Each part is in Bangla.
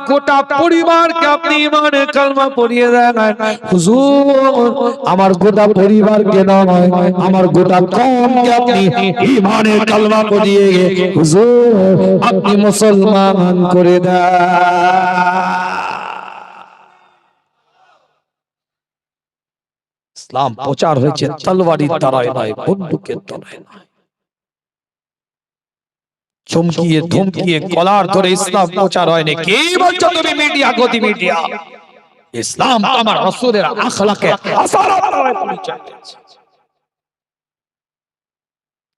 গোটা পরিবারকে আপনি ঈমানের কালমা পড়িয়ে দেন হুজুর। আমার গোটা পরিবারকে নয়, আমার গোটা কওমকে আপনি ঈমানের কালমা পড়িয়ে হুজুর আপনি মুসলমান করে দেন। ইসলাম প্রচার হয়েছে তলোয়ারের দ্বারায় নয়, বন্দুকের দ্বারায় নয়। চমকিয়ে ধমকিয়ে কলার ধরে ইসলাম প্রচার হয়নি। কে বলছো তুমি মিডিয়া, গতি মিডিয়া? ইসলাম আমার রাসূলের আখলাকে আসারাত দ্বারা পরিচয় দিয়েছে।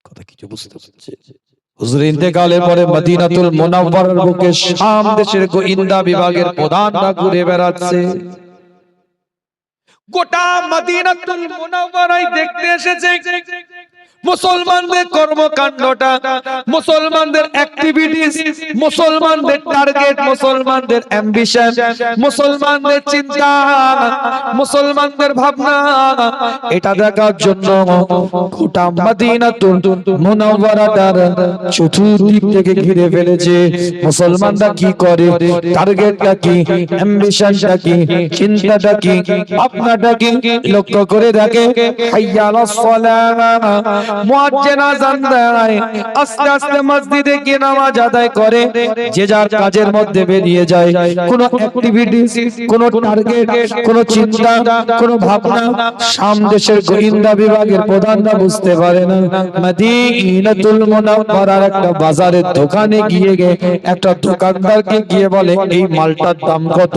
কথা কিছু বুঝতে পারছে? হুজুর ইন্তেকালের পরে মদিনাতুল মুনাওয়ারার বুকে শাম দেশের গোয়েন্দা বিভাগের প্রধানরা ঘুরে বেড়াচ্ছে। গোটা মদিনাতুল মুনাওয়ারায় দেখতে এসেছে মুসলমানদের কর্মকাণ্ডটা, মুসলমানদের অ্যাক্টিভিটিস, মুসলমানদের টার্গেট, মুসলমানদের অ্যাম্বিশন, মুসলমানদের চিন্তা, মুসলমানদের ভাবনা, এটা দেখার জন্য গোটা মদিনাতুল মুনাওয়ারাটার চতুর্দিক থেকে ঘিরে ফেলেছে। মুসলমানরা কি করে, টার্গেটটা কি, অ্যাম্বিশনটা কি, চিন্তাটা কি, ভাবনাটা কি, লক্ষ্য করে দেখে হাইয়া আলাস সালাহ, মুয়াজ্জিন আযান দেয়, আস্তে আস্তে মসজিদে গিয়ে নামাজ আদায় করে, যে যার কাজের মধ্যে বেরিয়ে যায়। কোন অ্যাক্টিভিটিস, কোন টার্গেট, কোন চিন্তা, কোন ভাবনা শাম দেশের গোয়েন্দা বিভাগের প্রধানরা বুঝতে পারে না। মদিনাতুল মুনাওয়ারার একটা বাজারের দোকানে গিয়ে একটা দোকানদারকে গিয়ে বলে এই মালটার দাম কত?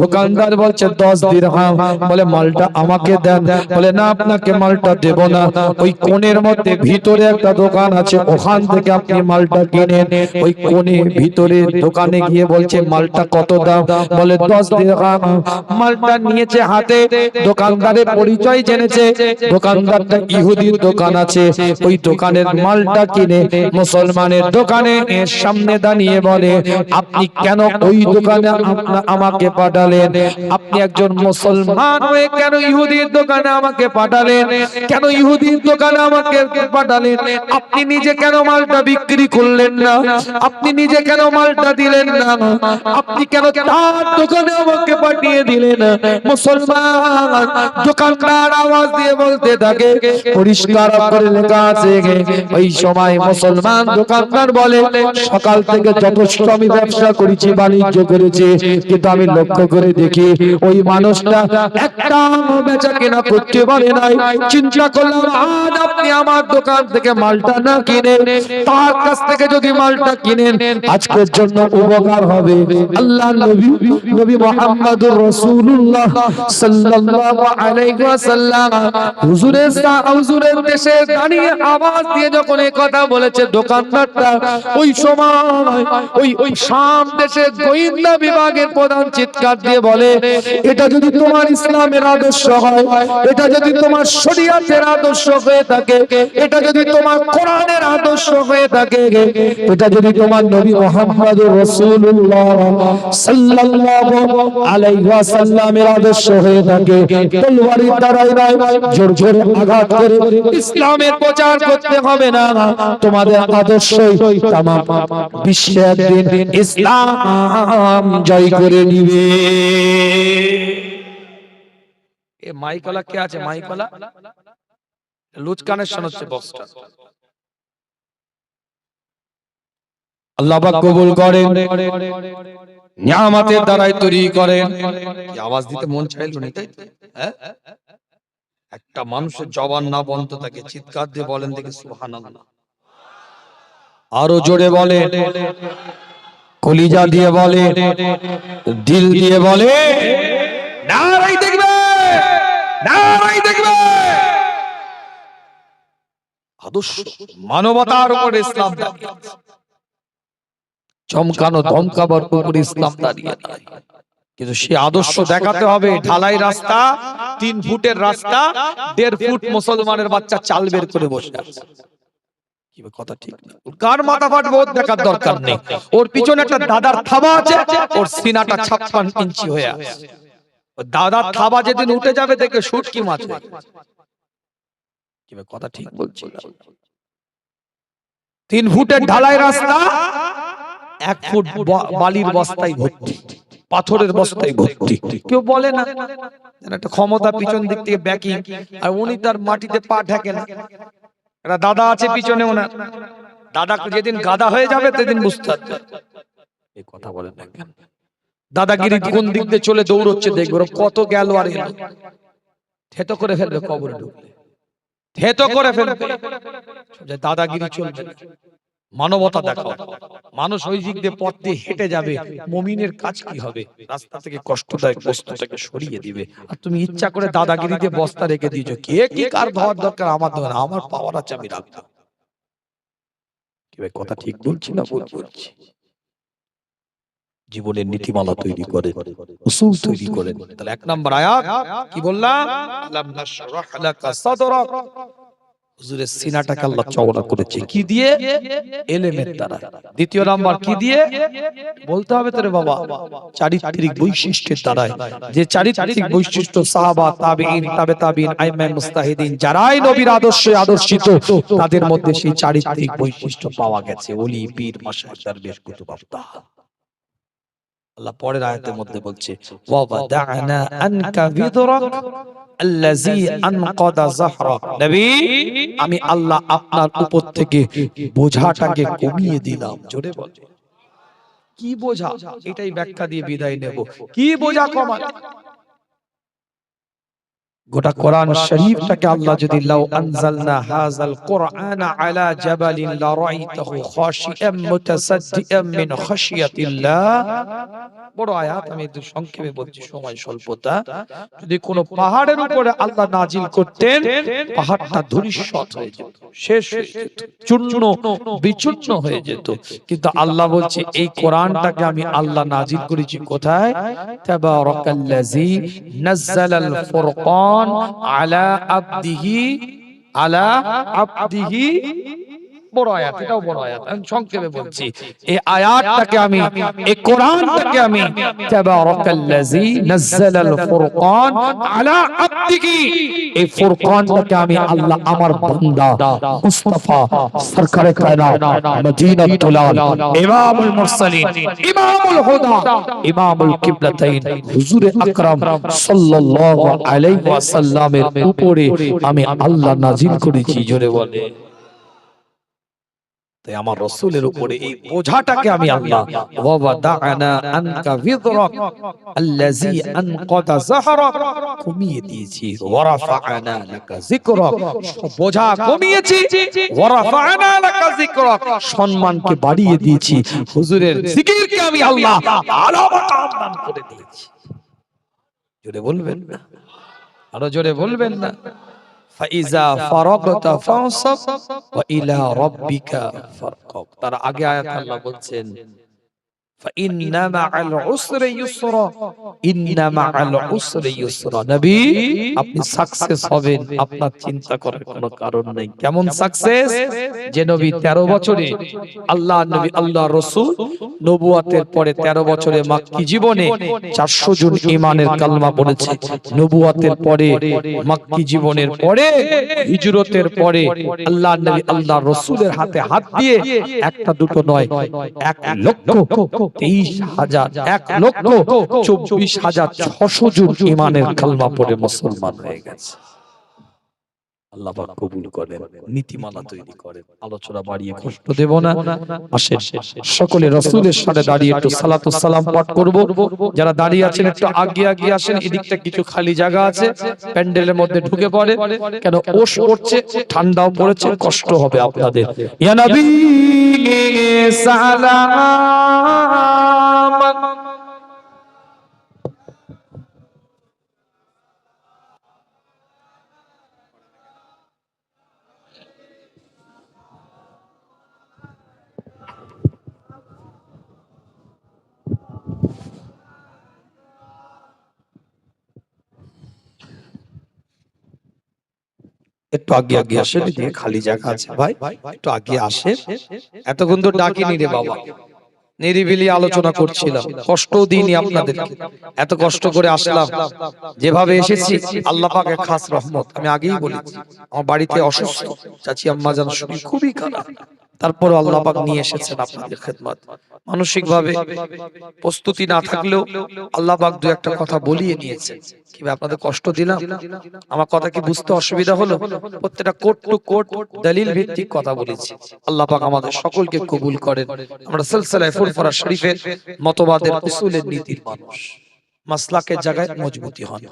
দোকানদার বলছে 10 দিরহাম। বলে মালটা আমাকে দেন। বলে না, আপনাকে মালটা দেব না, ওই কোণের মধ্যে ভিতরে একটা দোকান আছে, ওখান থেকে আপনি মালটা কিনেন। ওই কোণে ভিতরে দোকানে গিয়ে বলছে মালটা কত দাম? বলে 10 দিরহাম। মালটা নিয়েছে হাতে, দোকানদারের পরিচয় জেনেছে, দোকানদারটা ইহুদির দোকান আছে, ওই দোকানের মালটা কিনে মুসলমানের দোকানে সামনে দাঁড়িয়ে বলে আপনি কেন ওই দোকানে আমাকে পাঠালেন? আপনি একজন মুসলমান হয়ে কেন ইহুদির দোকানে আমাকে পাঠালেন? কেন ইহুদির দোকানে আমাকে পাঠালেন? আপনি নিজে কেন মালটা বিক্রি করলেন না? আপনি নিজে কেন মালটা দিলেন না? আপনি কেন তার দোকানে আমাকে পাঠিয়ে দিলেন? মুসলমান দোকানদার আওয়াজ দিয়ে বলতে থাকে, পরিষ্কার করে লেখা আছে, ওই সময় মুসলমান দোকানদার বলে সকাল থেকে যথেষ্ট আমি ব্যবসা করেছি, বাণিজ্য করেছি, কিন্তু আমি লক্ষ্য করে দেখি ওই মানুষটা একটা বেচা কেনা করতে পারে নাই। চিন্তা করলাম আজ আপনি আমার দোকান থেকে মালটা না কিনে তার কাছ থেকে যদি মালটা কিনেন আজকের জন্য উপকার হবে। আল্লাহ নবী মুহাম্মদুর রাসূলুল্লাহ সাল্লাল্লাহু আলাইহি ওয়াসাল্লাম হুজুরের দেশে দাঁড়িয়ে আওয়াজ দিয়ে যখন এই কথা বলেছে দোকানদারটা, ওই সময় ওই শাম দেশের গোয়েন্দা বিভাগের প্রধান চিৎকার দিয়ে বলে এটা যদি তোমার ইসলামের আদর্শ হয়, এটা যদি তোমার শরীয়তের আদর্শ হয়ে থাকে, এটা যদি তোমার কোরআনের আদর্শ হয়ে থাকে, এটা যদি তোমার নবী মুহাম্মদুর রাসূলুল্লাহ সাল্লাল্লাহু আলাইহি ওয়াসাল্লামের আদর্শ হয়ে থাকে, তলোয়ারের দ্বারাই নয়, জোর জোরে আঘাত করে ইসলামের প্রচার করতে হবে না, তোমাদের আদর্শই তামাম বিশ্বে একদিন ইসলাম জয় করে নিবে। এ মাইকলা কে আছে? মাইকলা লুজ কানেকশন হচ্ছে বক্সটা। আল্লাহ পাক কবুল করেন, নিয়ামতের দ্বারাই তৈরি করেন। কি আওয়াজ দিতে মন চাইলো না? তাই হ্যাঁ, একটা মানুষের জবান না বন্ধ থাকে, চিৎকার দিয়ে বলেন দেখি সুবহানাল্লাহ। আরো জোরে বলে, কলিজা দিয়ে বলে, দিল দিয়ে বলে, নারাই দেখবে, নারাই দেখবে। আদর্শ মানবতার উপর ইসলাম দাঁড়িয়ে আছে, চমকানো ধমকাবার উপর ইসলাম দাঁড়িয়ে নাই। কিন্তু সে আদর্শ দেখাতে হবে। ঢালাই রাস্তা, 3 ফুটের রাস্তা, 1.5 ফুট মুসলমানের বাচ্চা চাল বের করে বসে আছে। কি কথা ঠিক না? কার মাথা ফাটবে ওর দেখার দরকার নেই। ওর পিছনে একটা দাদার থাবা আছে, ওর সিনাটা 56 ইঞ্চি হয়ে আছে। দাদার থাবা যেদিন উঠে যাবে দেখে শুটকি মাছ। কি কথা ঠিক বলছি? 3 ফুটের ঢালাই রাস্তা, 1 ফুট বালির বস্তায় ভর্তি, পাথরের বস্তায় ভর্তি। কেউ বলে না একটা ক্ষমতা পিছন দিক থেকে ব্যাকিং, আর উনি তার মাটিতে পা ঠেকে না। একটা দাদা আছে পিছনে, ওনার দাদা যেদিন গাদা হয়ে যাবে সেদিন বুঝতে পারবে। এই কথা বলেন না কেন? দাদাগিরি কোন দিক দিয়ে চলে দৌড়চ্ছে দেখবে, কত গেল আর এলো, থেতো করে ফেলবে, কবরে ঢুকলে থেতো করে ফেলবে। দাদাগিরি চলবে না, মানবতা দেখাও। মানুষ ওই দিক দিয়ে পথ দিয়ে হেঁটে যাবে, মুমিনের কাজ কি হবে? রাস্তা থেকে কষ্টদায়ক বস্তুটাকে সরিয়ে দিবে। আর তুমি ইচ্ছা করে দাদাগিরি দিয়ে বস্তা রেখে দিয়েছো, কে কি কার ধোয়ার দরকার, আমার ধোয়া, আমার পাওয়ার আছে আমি রাখবো। কি ভাই, কথা ঠিক বলছি না ভুল বলছি? জীবনের নীতিমালা তৈরি করেন, উসুল তৈরি করেন। তাহলে 1 নম্বর আয়াত কি বললাম? আলাম নাশরাহ লাকা সাদরাক, হুজুরের সিনাটাকে আল্লাহ চওড়া করেছে কি দিয়ে? ইলমের দ্বারা। দ্বিতীয় নাম্বার কি দিয়ে? বলতে হবে তোরে বাবা, চারিত্রিক বৈশিষ্ট্যের দ্বারা। যে চারিত্রিক বৈশিষ্ট্য সাহাবা, তাবেঈন, তাবে তাবেঈন, আইম্মায়ে মুস্তাহিদিন যারাই নবীর আদর্শে আদর্শিত, তাদের মধ্যে সেই চারিত্রিক বৈশিষ্ট্য পাওয়া গেছে। ওলি, পীর, মাশায়েখ, দরবেশ, কুতুব, আফতাহ। আল্লাহ পরের আয়াতের মধ্যে বলছে ওয়া ওয়াদা'না আনকা বিদরাক আল্লাযী আনকাদা যাহরাক। নবী, আমি আল্লাহ আপনার উপর থেকে বোঝাটাকে কমিয়ে দিলাম। জোরে বল, কি বোঝা? এটাই ব্যাখ্যা দিয়ে বিদায় নেব। কি বোঝা কমালে? গোটা কোরআন শরীফটাকে আল্লাহ যদি লাউ আনজালনা হাযাল কুরআনা আলা জাবালিন লারাইতাহু খাশিআম মুতাসাদ্দিআম মিন খাশিয়াতিল্লাহ। বড় আয়াত, আমি একটু সংক্ষেপে বলছি, সময় স্বল্পতা। যদি কোন পাহাড়ের উপরে আল্লাহ নাজিল করতেন, পাহাড়টা ধূলিসাৎ হয়ে যেত, শেষ হয়ে যেত, চূর্ণ বিচূর্ণ হয়ে যেত। কিন্তু আল্লাহ বলছে এই কোরআনটাকে আমি আল্লাহ নাজিল করেছি কোথায়? তাবারাকাল্লাযী নাযালাল ফুরকান আলা আবদিহি। বড় আয়াত, এটাও বড় আয়াত, আমি সংক্ষেপে বলছি। এই আয়াতটাকে আমি, এই কোরআনটাকে আমি তাবারাকাল্লাযী নাযালাল ফুরকান আলা আবদিহি, এই ফুরকানটাকে আমি আল্লাহ আমার বান্দা মুস্তাফা সরকারে কায়নাত মদিনাতুল ইমামুল মুরসালিন ইমামুল হুদা ইমামুল কিবলাতাইন হুজুরে আকরাম সাল্লাল্লাহু আলাইহি ওয়াসাল্লামের উপরে আমি আল্লাহ নাজিল করেছি। জোরে বলে, তাই আমার রাসূলের উপরে এই বোঝাটাকে আমি আল্লাহ ওয়া ওয়াদা'না আনকা বিযরাক আল্লাযী আনকাদা যাহরাক কমিয়ে দিয়েছি। ওয়া রাফা'না লাকা যিকরাক, বোঝা কমিয়েছি। ওয়া রাফা'না লাকা যিকরাক, সম্মানকে বাড়িয়ে দিয়েছি। হুজুরের জিকিরকে আমি আল্লাহ আলা মাকাম দান করে দিয়েছি। জোরে বলবেন না? আরো জোরে বলবেন না? ফাইজা ফারাগতা ফানসাব ওয়া ইলা রাব্বিকা ফারকাব। তার আগে আয়াত আল্লাহ বলছেন ফাইন্না মাআল উসরি ইউসরা, ইন্না মাআল উসরি ইউসরা। নবী, আপনি সাকসেস হবেন, আপনার চিন্তা করার কোনো কারণ নেই। কেমন সাকসেস? যে নবী 13 বছরে আল্লাহ নবী আল্লাহ রাসূল নবুয়াতের পরে 13 বছরে মক্কি জীবনে 400 জন ঈমানের কালমা পড়েছে। নবুয়াতের পরে, মক্কি জীবনের পরে, হিজরতের পরে আল্লাহ নবী আল্লাহ রাসূলের হাতে হাত দিয়ে একটা দুটো নয়, 1,23,000 1,24,600 জন ঈমানের কালমা পড়ে মুসলমান হয়ে গেছে। আল্লাহ পাক কবুল করেন, নীতিমালা তৈরি করেন। আলোচনা বাড়িয়ে কষ্ট দেব না। আসেন সকলে রাসূলের সাথে দাঁড়িয়ে একটু সালাতু সালাম পাঠ করব। যারা দাঁড়িয়ে আছেন একটু আগে আগে আসেন, এদিকটা কিছু খালি জায়গা আছে, প্যান্ডেলের মধ্যে ঢুকে পড়ে, কেন ওশ পড়ছে, ঠান্ডাও পড়েছে, কষ্ট হবে আপনাদের। ইয়া নবী সালাম, একটু আগে আগে আসেন, এদিকে খালি জায়গা আছে ভাই, একটু আগে আসেন। এতক্ষণ তো ডাকিনি রে বাবা, নিরিবিলি আলোচনা করছিলাম, কষ্ট দিইনি আপনাদেরকে, এত কষ্ট করে আসলাম। যেভাবে এসেছি আল্লাহ পাকের খাস রহমত। আমি আগেই বলেছি আমার বাড়িতে অসুস্থ চাচি আম্মা জান, শরীর খুবই খারাপ, তারপর আল্লাহ পাক নিয়ে এসেছেন আপনাদের খেদমত। মানসিক ভাবে প্রস্তুতি না থাকলেও আল্লাহ পাক দু একটা কথা বলিয়ে নিয়েছেন। কি আপনাদের কষ্ট দিলাম? আমার কথা কি বুঝতে অসুবিধা হলো? প্রত্যেকটা কোট টু কোট দলিল ভিত্তিক কথা বলেছি। আল্লাহ পাক আমাদের সকলকে কবুল করেন। আমরা সিলসিলায়ে ফুরফুরা শরীফের মতবাদের উসুলের নীতির মানুষ, মাসলাকের জায়গায় মজবুতি হন,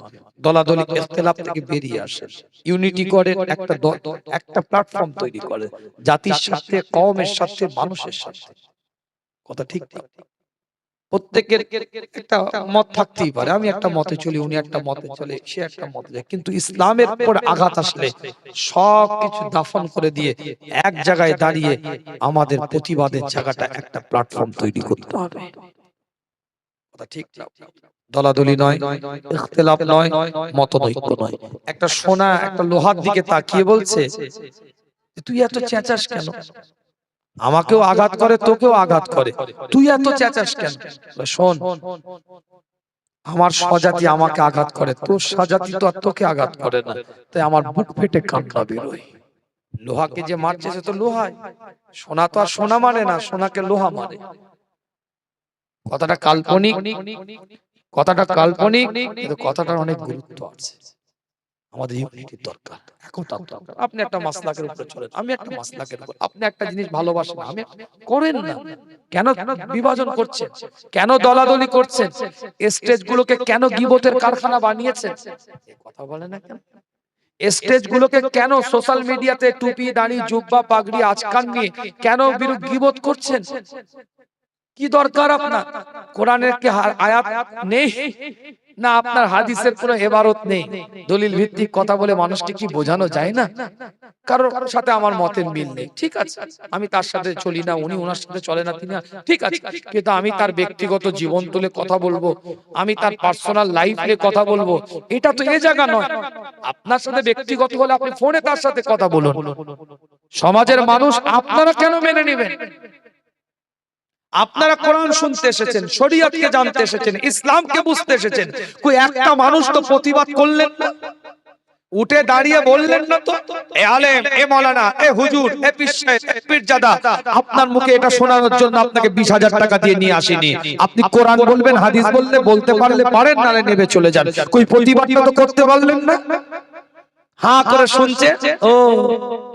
দলাদলি ইখতিলাফ থেকে বেরিয়ে আসেন, ইউনিটি করেন, একটা দল, একটা প্ল্যাটফর্ম তৈরি করেন জাতির সাথে, কওমের সাথে, মানুষের সাথে। কথা ঠিক না? প্রত্যেকের একটা মত থাকতেই পারে, আমি একটা মতে চলি, উনি একটা মতে চলে, সে একটা মতে যায়, কিন্তু ইসলামের উপর আঘাত আসলে সব কিছু দাফন করে দিয়ে এক জায়গায় দাঁড়িয়ে আমাদের প্রতিবাদের জায়গাটা একটা প্ল্যাটফর্ম তৈরি করতে হবে। কথা ঠিক না? দলাদলি নয়, ইখতিলাফ নয়, মতনৈক্য নয়। একটা সোনা একটা লোহার দিকে তাকিয়ে বলছে তুই এত চেঁচাস কেন? আমাকেও আঘাত করে, তোকেও আঘাত করে, তুই এত চেঁচাস কেন? শোন, আমার স্বজাতি আমাকে আঘাত করে, তোর স্বজাতি তো আর তোকে আঘাত করে না, তাই আমার বুক ফেটে কান্না বেরোয়। লোহাকে যে মারছে সে তো লোহাই, সোনা তো আর সোনা মানে না, সোনাকে লোহা মানে। কথাটা কাল্পনিক, কথাটা কাল্পনিক, কিন্তু কথাটার অনেক গুরুত্ব আছে। আমাদের ইউনিটির দরকার, একতার দরকার। আপনি একটা মাসলাকের উপরে চলেন, আমি একটা মাসলাকের উপর, আপনি একটা জিনিস ভালোবাসেন, আমি করেন না। কেন বিভাজন করছেন? কেন দলাদলি করছেন? স্টেজগুলোকে কেন গীবতের কারখানা বানিয়েছেন? এই কথা বলে না কেন? স্টেজগুলোকে কেন সোশ্যাল মিডিয়াতে টুপি, দাড়ি, জুব্বা, পাগড়ি, আজকান নিয়ে কেন গীবত করছেন? কি দরকার আপনার? কোরআনের কি আয়াত নেই না আপনার হাদিসের কোনো ইবারত নেই? দলিল ভিত্তিক কথা বলে মানুষকে কি বোঝানো যায় না? কারোর সাথে আমার মতের মিল নেই, ঠিক আছে, আমি তার সাথে চলি না, উনি ওনার সাথে চলে না, তিনি, ঠিক আছে, কিন্তু আমি তার ব্যক্তিগত জীবন তুলে কথা বলবো, আমি তার পার্সোনাল লাইফ নিয়ে কথা বলবো, এটা তো এই জায়গা নয়। আপনার সাথে ব্যক্তিগত হলে আপনি ফোনে তার সাথে কথা বলুন। সমাজের মানুষ আপনারা কেন মেনে নেবেন? আপনারা কোরআন শুনতে এসেছেন, শরীয়তকে জানতে এসেছেন, ইসলামকে বুঝতে এসেছেন, কই একটা মানুষ তো প্রতিবাদ করলেন না? উঠে দাঁড়িয়ে বললেন না তো, এ আলেম, এ মাওলানা, এ হুজুর, এ পীর সাহেব, এ পীরজাদা, আপনার মুখে এটা শোনানোর জন্য আপনাকে 20,000 টাকা দিয়ে নিয়ে আসিনি। আপনি কোরআন বলবেন, হাদিস বললে বলতে পারলে পারেন, নালে নেবে চলে যান। কই প্রতিবাদটা তো করতে পারলেন না? হ্যাঁ করে শুনছে। ও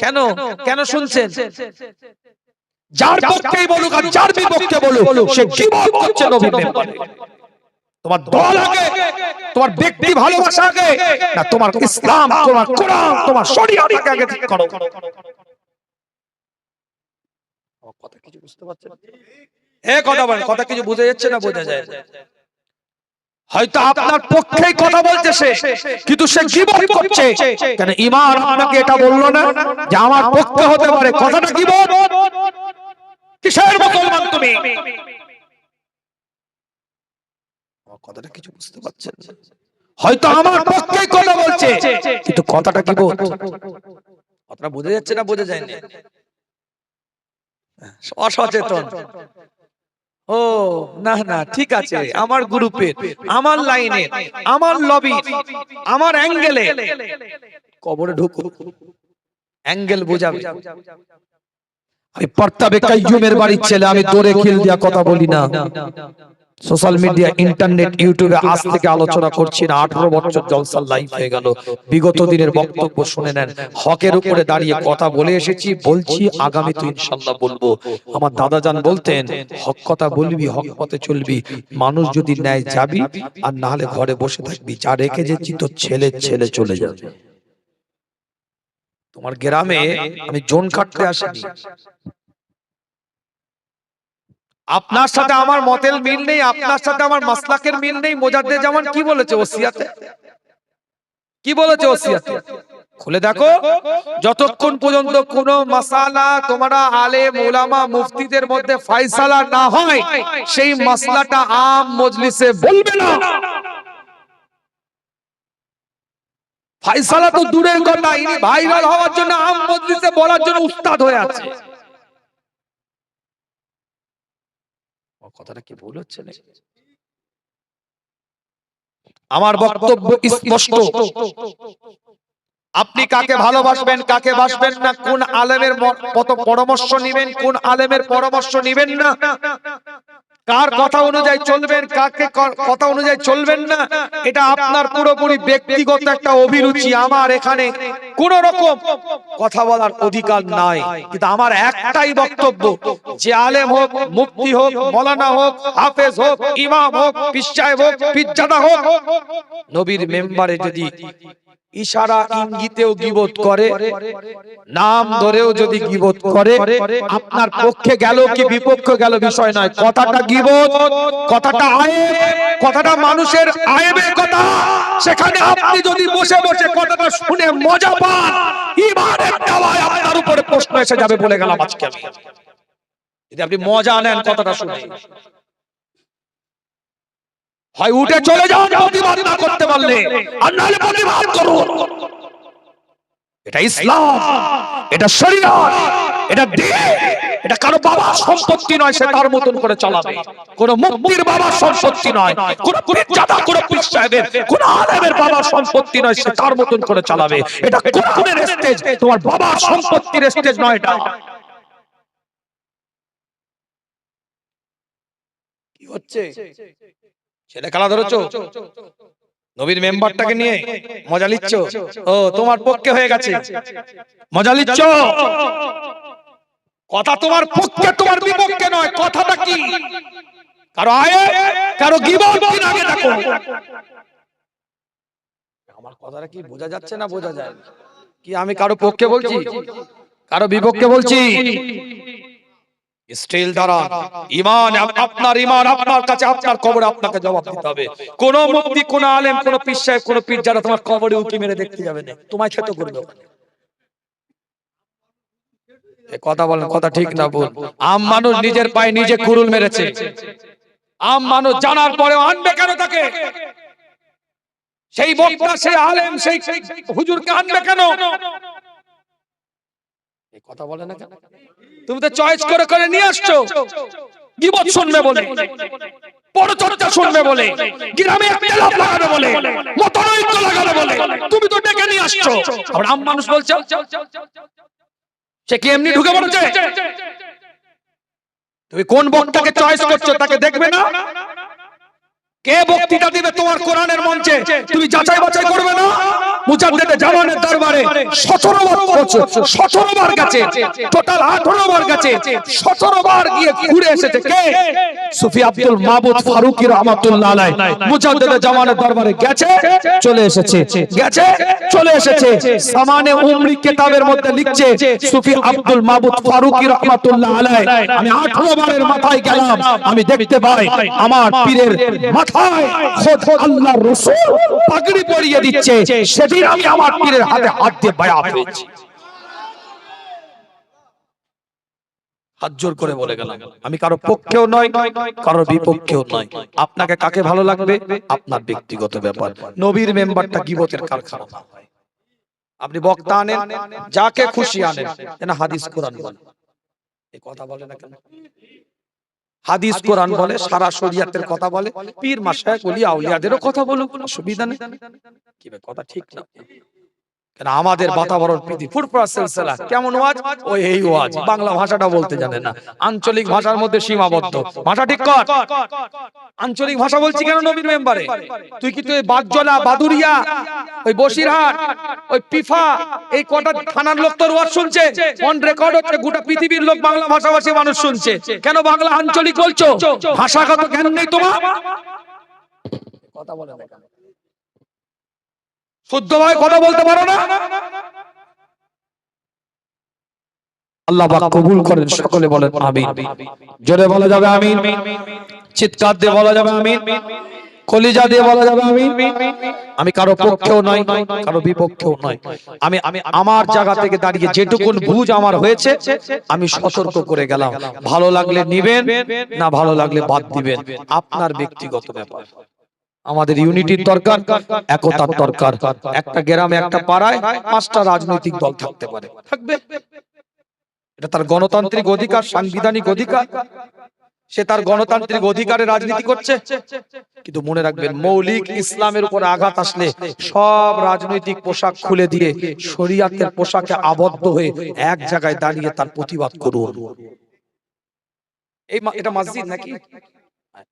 কেন কেন শুনছেন? যার পক্ষেই বলুক আর যার বিপক্ষে বলুক, সে গীবত করছে নবীর ব্যাপারে। তোমার দল আগে, তোমার ব্যক্তি ভালোবাসা আগে না, তোমার ইসলাম, তোমার কোরআন, তোমার শরীয়তকে আগে ঠিক করো। কথা কিছু বুঝতে পারছেন? এই কথা বলেন, কথা কিছু বুঝে যাচ্ছে না? বোঝা যায় হয়তো আপনার পক্ষেই কথা বলছে সে, কিন্তু সে গীবত করছে। কেন ঈমান আপনাকে এটা বললো না যে আমার পক্ষে হতে পারে? কথাটা গীবত। কিসের মুসলমান তুমি? কথাটা কিছু বুঝতে পারছেন? হয়তো আমার পক্ষেই কথা বলছে, কিন্তু কথাটা গীবত। কথাটা বোঝা যাচ্ছে না? বোঝা যায় না? অসচেতন। ও না না, ঠিক আছে, আমার গ্রুপের, আমার লাইনে, আমার লবি, আমার অ্যাঙ্গেলে কবরে ঢুকো, অ্যাঙ্গেল বোঝাবে। আমি পর্তাবে কাইয়ুমের বাড়ির ছেলে, আমি দৌড়ে খিল দিয়া কথা বলি না। সোশ্যাল মিডিয়া, ইন্টারনেট, ইউটিউবে আজ থেকে আলোচনা করছি না, 18 বছর জলসার লাইভ হয়ে গেল। বিগত দিনের বক্তব্য শুনে নেন। হকের উপরে দাঁড়িয়ে কথা বলে এসেছি, বলছি, আগামী তো ইনশাআল্লাহ বলবো। আমার দাদাজান বলতেন, হক কথা বলবি, হক পথে চলবি, মানুষ যদি নেয় যাবি, আর না হলে ঘরে বসে থাকবি, যা রেখে যেছি তোর ছেলে ছেলে চলে যাবে। তোমার গ্রামে আমি জোন কাটতে আসিনি। আপনার সাথে আমার মতের মিল নেই, আপনার সাথে আমার মাসলাকের মিল নেই। মুজাদ্দেদ জামান কি বলেছে ওসিয়াতে? কি বলেছে ওসিয়াতে? খুলে দেখো। যতক্ষণ পর্যন্ত কোন মাসালা তোমরা আলেম উলামা মুফতিদের মধ্যে ফয়সালা না হয়, সেই মাসলাটা আম মজলিসে বলবে না। ফয়সালা তো দূরের কথা, ইনি ভাইরাল হওয়ার জন্য আম মজলিসে বলার জন্য উস্তাদ হয়ে আছে। কথাটা কি ভুল হচ্ছে না? আমার বক্তব্য স্পষ্ট। আপনি কাকে ভালোবাসবেন কাকে বাসবেন না, কোন আলেমের কত পরামর্শ নেবেন, কোন আলেমের পরামর্শ নেবেন না, কার কথা অনুযায়ী চলবেন কাকে কথা অনুযায়ী চলবেন না, এটা আপনার পুরোপুরি ব্যক্তিগত একটা অভিরুচি। আমার এখানে কোন রকম কথা বলার অধিকার নাই, কিন্তু আমার একটাই বক্তব্য, যে আলেম হোক, মুফতি হোক, মাওলানা হোক, হাফেজ হোক, ইমাম হোক, পীর সাহেব হোক, পীরজাদা হোক, নবীর মেম্বারে যদি ইশারা ইঙ্গিতেও গীবত করে, নাম ধরেও যদি গীবত করে, আপনার পক্ষে গেল কি বিপক্ষে গেল বিষয় নয়, কথাটা গীবত, কথাটা আয়েব, কথাটা মানুষের আয়েবের কথা। সেখানে আপনি যদি বসে বসে কথাটা শুনে মজা পান, ঈমানের দাওয়ায় আপনার উপরে প্রশ্ন এসে যাবে বলে গেলাম আজকে আমি। যদি আপনি মজা নেন কথাটা শুনে, হয় উঠে চলে যান প্রতিবাদ না করতে পারলে, আর নাহলে প্রতিবাদ করুন। এটা ইসলাম, এটা শরীয়ত, এটা দ্বীন, এটা কারো বাবার সম্পত্তি নয়, সে তার মতন করে চালাবে। কোন মুফতির বাবার সম্পত্তি নয়, কোন পীরজাদা, কোন পীর সাহেবের, কোন আলেমের বাবার সম্পত্তি নয়, সে তার মতন করে চালাবে। এটা কোরআনের স্টেজ, তোমার বাবার সম্পত্তির স্টেজ নয় এটা। কি হচ্ছে? ছেলে খেলা ধরেছো নবীর মেম্বারটাকে নিয়ে মজা লিচ্ছ? ও তোমার পক্ষে হয়ে গেছে, মজা লিচ্ছ? কথা তোমার পক্ষে তোমার বিপক্ষে নয়, কথাটা কি কারো আয়ে কারো গীবত কি আগে দেখো। আমার কথাটা কি বোঝা যাচ্ছে না বোঝা যায় কি? আমি কারো পক্ষে বলছি কারো বিপক্ষে বলছি? স্টিল দাঁড়ান, ঈমান আপনার, ঈমান আপনার কাছে, আপনার কবরে আপনাকে জবাব দিতে হবে। কোন মুফতি, কোন আলেম, কোন পীর সাহেব, কোন পীরজাদা তোমার কবরে উকি মেরে দেখতে যাবে না, তোমায় খেতে করবে। কথা বলেন, কথা ঠিক না ভুল? আম মানুষ নিজের পায়ে নিজে কুরুল মেরেছে। আম মানুষ জানার পরেও আনবে কেন তাকে? সেই বক্তা, সেই আলেম, সেই হুজুরকে আনবে কেন? কথা বলে না কেন? তুমি তো চয়েস করে করে নিয়ে আসছো, গীবত শুনবে বলে, পরচর্চা শুনবে বলে, গ্রামে একতলাপ লাগাবে বলে, মতনৈক্য লাগাবে বলে, তুমি তো ডেকে নিয়ে আসছো। আর আম মানুষ বলছে সে কি এমনি ঢুকে পড়েছে? তুমি কোন বক্তাকে চয়েস করছো তাকে দেখবে না? কে বক্তৃতা দিবে তোমার কোরআনের মঞ্চে, তুমি যাচাই বাছাই করবে না? মুজাদ্দেদে জামানের দরবারে 17 বার গেছে, টোটাল 18 বার গেছে, 17 বার গিয়ে ঘুরে এসেছে কে? সুফি আব্দুল মাবুদ ফারুকি রাহমাতুল্লাহ আলাইহি মুজাদ্দেদে জামানের দরবারে গেছে, চলে এসেছে, গেছে, চলে এসেছে। সামানে উমরি কিতাবের মধ্যে লিখছে সুফি আব্দুল মাবুদ ফারুকি রাহমাতুল্লাহ আলাইহি, আমি 18 বারের মাথায় গেলাম, আমি দেখতে পাই আমার পীরের মাথায় খোদ আল্লাহর রাসূল পাগড়ি পরিয়ে দিচ্ছে। সেদিন আমি আমার পীরের হাতে হাত দিয়ে বায়াত হয়েছি। হাত জোর করে বলে গেলাম, আমি কারো পক্ষেও নয়, কারো বিপক্ষেও নয়। আপনাকে কাকে ভালো লাগবে আপনার ব্যক্তিগত ব্যাপার। নবীর মেম্বারটা গীবতের কারখানা না হয়। আপনি বক্তা আনেন, যাকে খুশি আনেন, যেন হাদিস কোরআন বলে। এই কথা বলে না কেন? হাদিস কোরআন বলে, সারা শরীয়তের কথা বলে, পীর মাশায়েখ ওলি আউলিয়াদেরও কথা বলুক, অসুবিধা নেই। কি কথা ঠিক না? কেন আমাদের বাতাবরণ পৃথিবী ফুরফুরা সিলসিলা কেমন ওয়াজ, ওই এই ওয়াজ, বাংলা ভাষাটা বলতে জানে না, আঞ্চলিক ভাষার মধ্যে সীমাবদ্ধ। ভাষা ঠিক কর। আঞ্চলিক ভাষা বলছি কেন নবীর মেম্বারে? তুই কি তুই বাগজলা, বাদুরিয়া, ওই বসিরহাট, ওই পিফা, এই কটা থানার লোক তোর ওয়াজ শুনছে, অন রেকর্ড হচ্ছে, গোটা পৃথিবীর লোক বাংলা ভাষাভাষী মানুষ শুনছে, কেন বাংলা আঞ্চলিক বলছো? ভাষাগত জ্ঞান নেই তোমার? কথা বলে না কেন? শুদ্ধভাবে কথা বলতে পারো না? আল্লাহ পাক কবুল করেন, সকলে বলেন আমিন। জোরে বলা যাবে আমিন, চিৎকার দিয়ে বলা যাবে আমিন, কলিজা দিয়ে বলা যাবে আমিন। আমি কারো পক্ষেও নয়, কারো বিপক্ষেও নয়। আমি আমার জায়গা থেকে দাঁড়িয়ে যেটুকুন বুঝ আমার হয়েছে আমি সতর্ক করে গেলাম। ভালো লাগলে নিবেন, না ভালো লাগলে বাদ দিবেন, আপনার ব্যক্তিগত ব্যাপার। আমাদের ইউনিটির দরকার, একতার দরকার। একটা গ্রামে, একটা পাড়ায় 5টা রাজনৈতিক দল থাকতে পারে, থাকবে, এটা তার গণতান্ত্রিক অধিকার, সাংবিধানিক অধিকার। সে তার গণতান্ত্রিক অধিকারে রাজনীতি করছে। কিন্তু মনে রাখবেন, মৌলিক ইসলামের উপর আঘাত আসলে সব রাজনৈতিক পোশাক খুলে দিয়ে শরিয়াতের পোশাকে আবদ্ধ হয়ে এক জায়গায় দাঁড়িয়ে তার প্রতিবাদ করুন। এটা মসজিদ নাকি?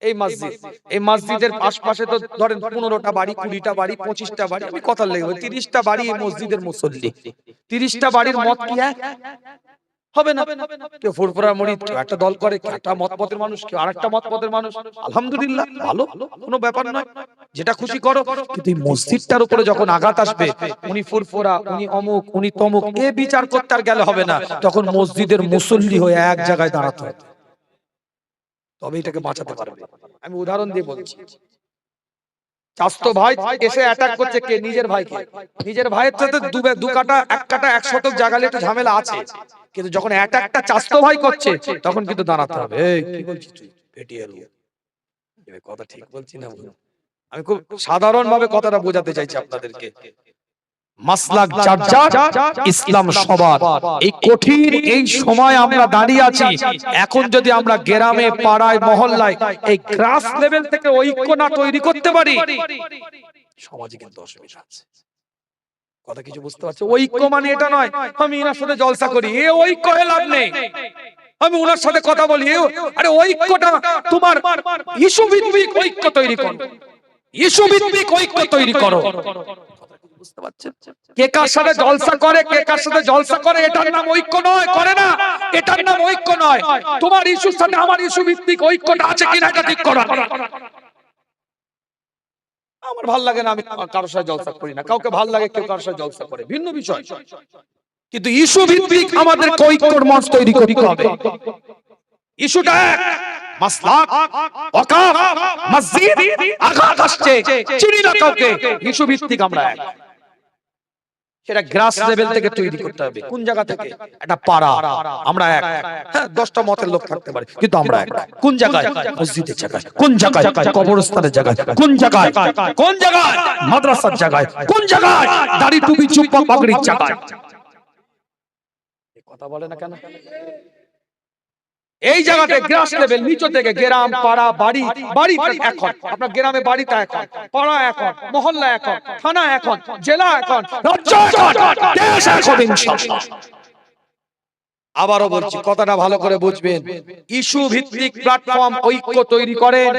এই মসজিদের আশপাশে তো ধরেন 15টা বাড়ি, 20টা বাড়ি, 25টা বাড়ি, আমি কথা লেগে 30টা বাড়ি এই মসজিদের মুসল্লি। 30টা বাড়ির মত কি এক হবে না? কেউ ফুরফুরা মুরিদ, কেউ একটা দল করে, কেউ একটা মতপথের মানুষ, কেউ আরেকটা মতপথের মানুষ। আলহামদুলিল্লাহ, ভালো, কোনো ব্যাপার নয়, যেটা খুশি করো। কিন্তু এই মসজিদটার উপরে যখন আঘাত আসবে, উনি ফুরফুরা, উনি অমুক, উনি তমুক, এ বিচার করতে আর গেলে হবে না। তখন মসজিদের মুসল্লি হয়ে এক জায়গায় দাঁড়াতে হবে, তবে এটাকে বাঁচাতে পারবে। আমি উদাহরণ দিয়ে বলছি, চাস্তো ভাই এসে অ্যাটাক করছে, কে? নিজের ভাইকে। নিজের ভাইয়ের সাথে দু কাটা, এক কাটা, 1 শতক জায়গালে একটু ঝামেলা আছে, কিন্তু যখন অ্যাটাকটা চাস্তো ভাই করছে তখন কিন্তু দাঁড়াতে হবে। এই কি বলছিস তুই পেটিয়ার? কথা ঠিক বলছি না? আমি খুব সাধারণ ভাবে কথাটা বোঝাতে চাইছি আপনাদেরকে। মাসলাক যার যার, ইসলাম সবার। এই কঠিন এই সময় আমরা দাঁড়িয়ে আছি। এখন যদি আমরা গ্রামে, পাড়ায়, মহল্লায় এই গ্রাস লেভেল থেকে ঐক্য না তৈরি করতে পারি, সমাজে কিন্তু অসুবিধা আছে। কথা কিছু বুঝতে পারছো? ঐক্য মানে এটা নয় আমি এনার সাথে জলসা করি, এ ঐক্য হয়ে লাভ নেই। আমি ওনার সাথে কথা বলি, আরে ঐক্যটা তোমার ইস্যু ভিত্তিক ঐক্য তৈরি করো, ইস্যু ভিত্তিক ঐক্য তৈরি করো। বুঝতে পারছেন? কে কার সাথে জলসা করে, কে কার সাথে জলসা করে, এটার নাম ঐক্য নয়, করে না, এটার নাম ঐক্য নয়। তোমার ইস্যুর সাথে আমার ইস্যু ভিত্তিক ঐক্যটা আছে কিনা এটা ঠিক করা। আমার ভাল লাগে না, আমি কারোর সাথে জলসা করি না, কাউকে ভাল লাগে কেউ কারোর সাথে জলসা করে, ভিন্ন বিষয়। কিন্তু ইস্যু ভিত্তিক আমাদের ঐক্যর মঞ্চ তৈরি করতে হবে। ইস্যুটা এক, মাসলাক, ওয়াকাফ, মসজিদ, আঘাত আসছে, চিনি না কাউকে, ইস্যু ভিত্তিক আমরা এক। সেটা গ্রাস লেভেল থেকে তৈরি করতে হবে। কোন জায়গা থেকে? একটা পাড়া, আমরা এক। হ্যাঁ, 10টা মতের লোক থাকতে পারে, কিন্তু আমরা এক। কোন জায়গায়? মসজিদের জায়গায়। কোন জায়গায়? কবরস্থানের জায়গায়। কোন জায়গায়? কোন জায়গায়? মাদ্রাসার জায়গায়। কোন জায়গায়? দাড়ি টুপি জুব্বা পাগড়ির জায়গায়। কথা বলে না কেন? এই জায়গাতে গ্রাস লেভেল, নিচু থেকে গ্রাম, পাড়া, বাড়ি, বাড়ি এখন আপনার গ্রামে বাড়িটা এখন, পাড়া এখন, মহল্লা এখন, থানা এখন, জেলা এখন, রাজ্য এখন, দেশ এখন ইনশাআল্লাহ। আবারও বলছি, কথাটা ভালো করে বুঝবেন, ইস্যু ভিত্তিক প্ল্যাটফর্ম ঐক্য তৈরি করেন।